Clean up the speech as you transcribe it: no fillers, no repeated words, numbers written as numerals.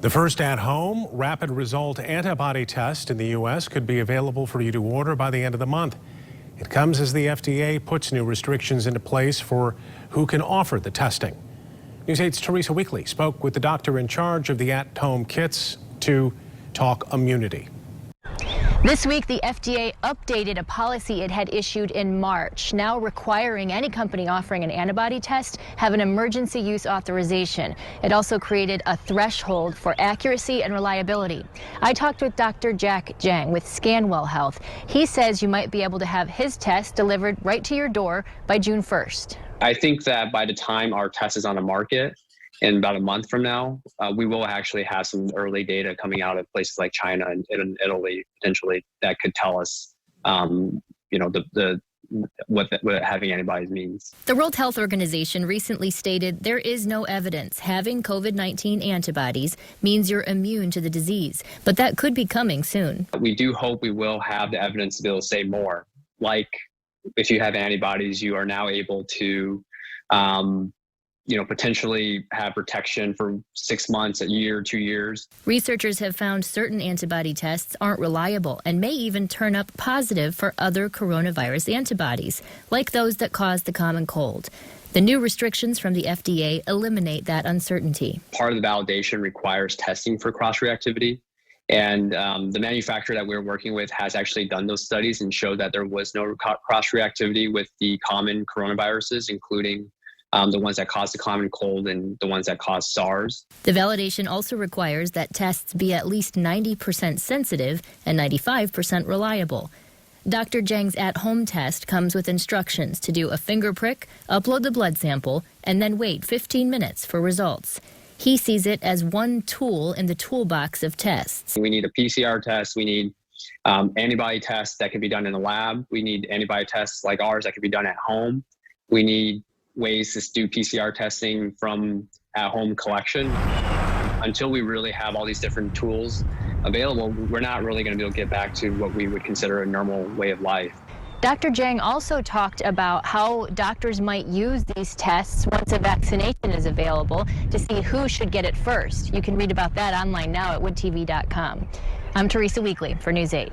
The first at-home rapid result antibody test in the U.S. could be available for you to order by the end of the month. It comes as the FDA puts new restrictions into place for who can offer the testing. News 8's Teresa Weekly spoke with the doctor in charge of the at-home kits to talk immunity. This week, the FDA updated a policy it had issued in March, now requiring any company offering an antibody test have an emergency use authorization. It also created a threshold for accuracy and reliability. I talked with Dr. Jack Zhang with Scanwell Health. He says you might be able to have his test delivered right to your door by June 1st. I think that by the time our test is on the market, in about a month from now, we will actually have some early data coming out of places like China and Italy, potentially, that could tell us, what having antibodies means. The World Health Organization recently stated there is no evidence having COVID-19 antibodies means you're immune to the disease, but that could be coming soon. We do hope we will have the evidence to be able to say more. Like, if you have antibodies, you are now able to potentially have protection for 6 months, a year, 2 years. Researchers have found certain antibody tests aren't reliable and may even turn up positive for other coronavirus antibodies, like those that cause the common cold. The new restrictions from the FDA eliminate that uncertainty. Part of the validation requires testing for cross-reactivity. And the manufacturer that we're working with has actually done those studies and showed that there was no cross-reactivity with the common coronaviruses, including the ones that cause the common cold and the ones that cause SARS. The validation also requires that tests be at least 90% sensitive and 95% reliable. Dr. Zhang's at-home test comes with instructions to do a finger prick, upload the blood sample, and then wait 15 minutes for results. He sees it as one tool in the toolbox of tests. We need a PCR test. We need antibody tests that can be done in a lab. We need antibody tests like ours that can be done at home. We need ways to do PCR testing from at-home collection. Until we really have all these different tools available, we're not really going to be able to get back to what we would consider a normal way of life. Dr. Zhang also talked about how doctors might use these tests once a vaccination is available to see who should get it first. You can read about that online now at woodtv.com. I'm Teresa Weekly for News 8.